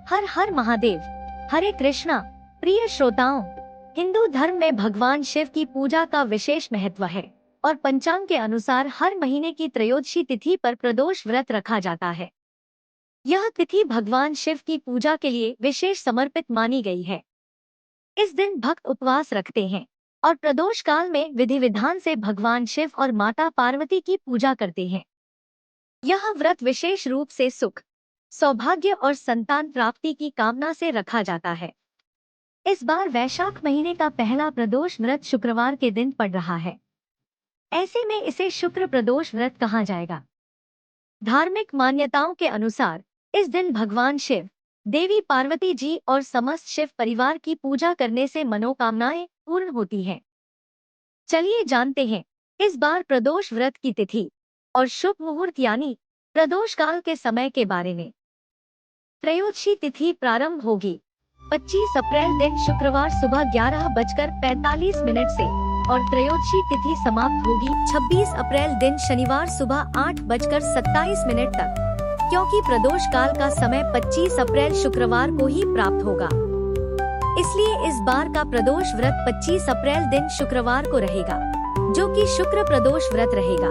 हर हर महादेव। हरे कृष्णा। प्रिय श्रोताओं, हिंदू धर्म में भगवान शिव की पूजा का विशेष महत्व है और पंचांग के अनुसार हर महीने की त्रयोदशी तिथि पर प्रदोष व्रत रखा जाता है। यह तिथि भगवान शिव की पूजा के लिए विशेष समर्पित मानी गई है। इस दिन भक्त उपवास रखते हैं और प्रदोष काल में विधि विधान से भगवान शिव और माता पार्वती की पूजा करते हैं। यह व्रत विशेष रूप से सुख, सौभाग्य और संतान प्राप्ति की कामना से रखा जाता है। इस बार वैशाख महीने का पहला प्रदोष व्रत शुक्रवार के दिन पड़ रहा है। ऐसे में इसे शुक्र प्रदोष व्रत कहा जाएगा। धार्मिक मान्यताओं के अनुसार इस दिन भगवान शिव, देवी पार्वती जी और समस्त शिव परिवार की पूजा करने से मनोकामनाएं पूर्ण होती हैं। चलिए जानते हैं इस बार प्रदोष व्रत की तिथि और शुभ मुहूर्त यानी प्रदोष काल के समय के बारे में। त्रयोदशी तिथि प्रारंभ होगी 25 अप्रैल दिन शुक्रवार सुबह 11:45 से और त्रयोदशी तिथि समाप्त होगी 26 अप्रैल दिन शनिवार सुबह 8:27 तक, क्योंकि प्रदोष काल का समय 25 अप्रैल शुक्रवार को ही प्राप्त होगा। इसलिए इस बार का प्रदोष व्रत 25 अप्रैल दिन शुक्रवार को रहेगा, जो कि शुक्र प्रदोष व्रत रहेगा।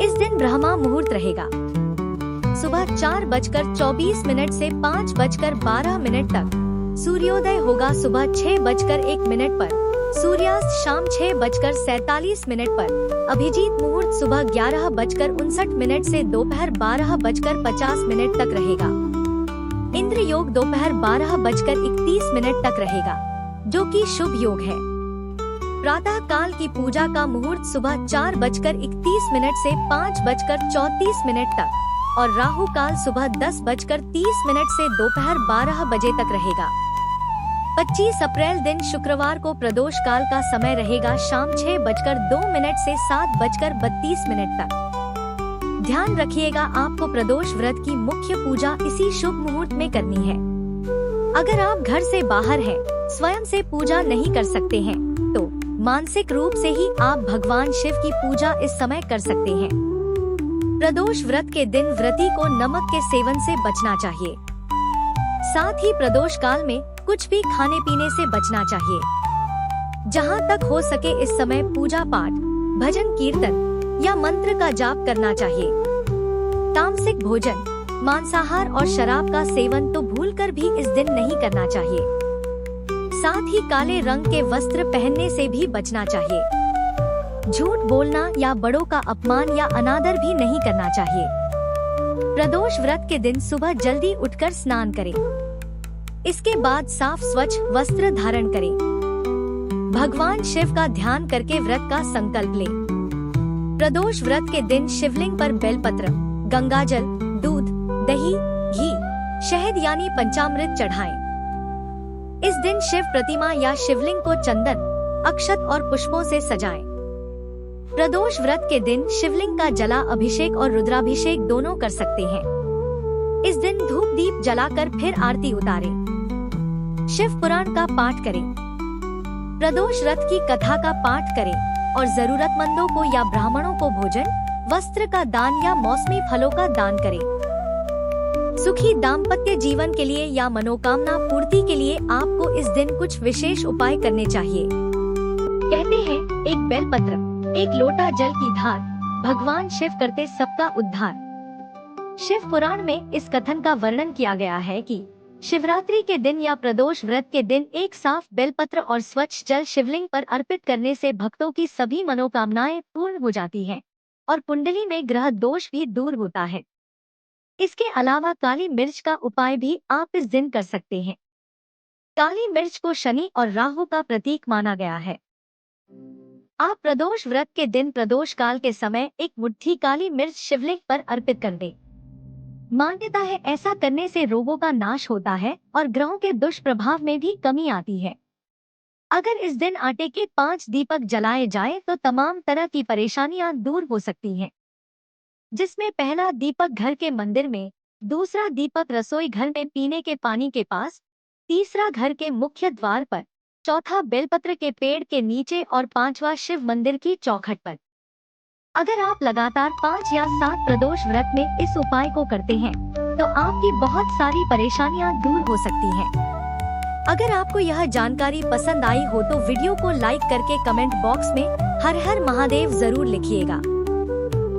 इस दिन ब्रह्मा मुहूर्त रहेगा। सुबह 4:24 से 5:12 तक। सूर्योदय होगा सुबह 6:01 पर। सूर्यास्त शाम 6:47 पर। अभिजीत मुहूर्त सुबह 11:59 से दोपहर 12:50 तक रहेगा। इंद्र योग दोपहर 12:31 तक रहेगा, जो कि शुभ योग है। प्रातः काल की पूजा का मुहूर्त सुबह 4:31 से 5:34 तक और राहु काल सुबह 10:30 से दोपहर 12 बजे तक रहेगा। 25 अप्रैल दिन शुक्रवार को प्रदोष काल का समय रहेगा शाम 6:02 से 7:32 तक। ध्यान रखिएगा, आपको प्रदोष व्रत की मुख्य पूजा इसी शुभ मुहूर्त में करनी है। अगर आप घर से बाहर हैं, स्वयं से पूजा नहीं कर सकते हैं, तो मानसिक रूप से ही आप भगवान शिव की पूजा इस समय कर सकते हैं। प्रदोष व्रत के दिन व्रती को नमक के सेवन से बचना चाहिए। साथ ही प्रदोष काल में कुछ भी खाने पीने से बचना चाहिए। जहां तक हो सके इस समय पूजा पाठ, भजन कीर्तन या मंत्र का जाप करना चाहिए। तामसिक भोजन, मांसाहार और शराब का सेवन तो भूलकर भी इस दिन नहीं करना चाहिए। साथ ही काले रंग के वस्त्र पहनने से भी बचना चाहिए। झूठ बोलना या बड़ों का अपमान या अनादर भी नहीं करना चाहिए। प्रदोष व्रत के दिन सुबह जल्दी उठकर स्नान करें। इसके बाद साफ स्वच्छ वस्त्र धारण करें। भगवान शिव का ध्यान करके व्रत का संकल्प लें। प्रदोष व्रत के दिन शिवलिंग पर बेलपत्र, गंगाजल, दूध, दही, घी, शहद यानी पंचामृत चढ़ाएं। इस दिन शिव प्रतिमा या शिवलिंग को चंदन, अक्षत और पुष्पों से सजाएं। प्रदोष व्रत के दिन शिवलिंग का जला अभिषेक और रुद्राभिषेक दोनों कर सकते हैं। इस दिन धूप दीप जलाकर फिर आरती उतारें। शिव पुराण का पाठ करें। प्रदोष व्रत की कथा का पाठ करें और जरूरतमंदों को या ब्राह्मणों को भोजन, वस्त्र का दान या मौसमी फलों का दान करें। सुखी दाम्पत्य जीवन के लिए या मनोकामना पूर्ति के लिए आपको इस दिन कुछ विशेष उपाय करने चाहिए। कहते हैं, एक बेलपत्र, एक लोटा जल की धार, भगवान शिव करते सबका उद्धार। शिव पुराण में इस कथन का वर्णन किया गया है कि शिवरात्रि के दिन या प्रदोष व्रत के दिन एक साफ बेलपत्र और स्वच्छ जल शिवलिंग पर अर्पित करने से भक्तों की सभी मनोकामनाएं पूर्ण हो जाती हैं और कुंडली में ग्रह दोष भी दूर होता है। इसके अलावा काली मिर्च का उपाय भी आप इस दिन कर सकते हैं। काली मिर्च को शनि और राहु का प्रतीक माना गया है। आप प्रदोष व्रत के दिन प्रदोष काल के समय एक मुट्ठी काली मिर्च शिवलिंग पर अर्पित कर दें। मान्यता है, ऐसा करने से रोगों का नाश होता है और ग्रहों के दुष्प्रभाव में भी कमी आती है। अगर इस दिन आटे के 5 दीपक जलाए जाएं, तो तमाम तरह की परेशानियां दूर हो सकती हैं। जिसमें पहला दीपक घर के मंदिर में, दूसरा दीपक रसोई घर में पीने के पानी के पास, तीसरा घर के मुख्य द्वार पर, चौथा बेलपत्र के पेड़ के नीचे और 5वां शिव मंदिर की चौखट पर। अगर आप लगातार 5 या 7 प्रदोष व्रत में इस उपाय को करते हैं, तो आपकी बहुत सारी परेशानियां दूर हो सकती हैं। अगर आपको यह जानकारी पसंद आई हो तो वीडियो को लाइक करके कमेंट बॉक्स में हर हर महादेव जरूर लिखिएगा।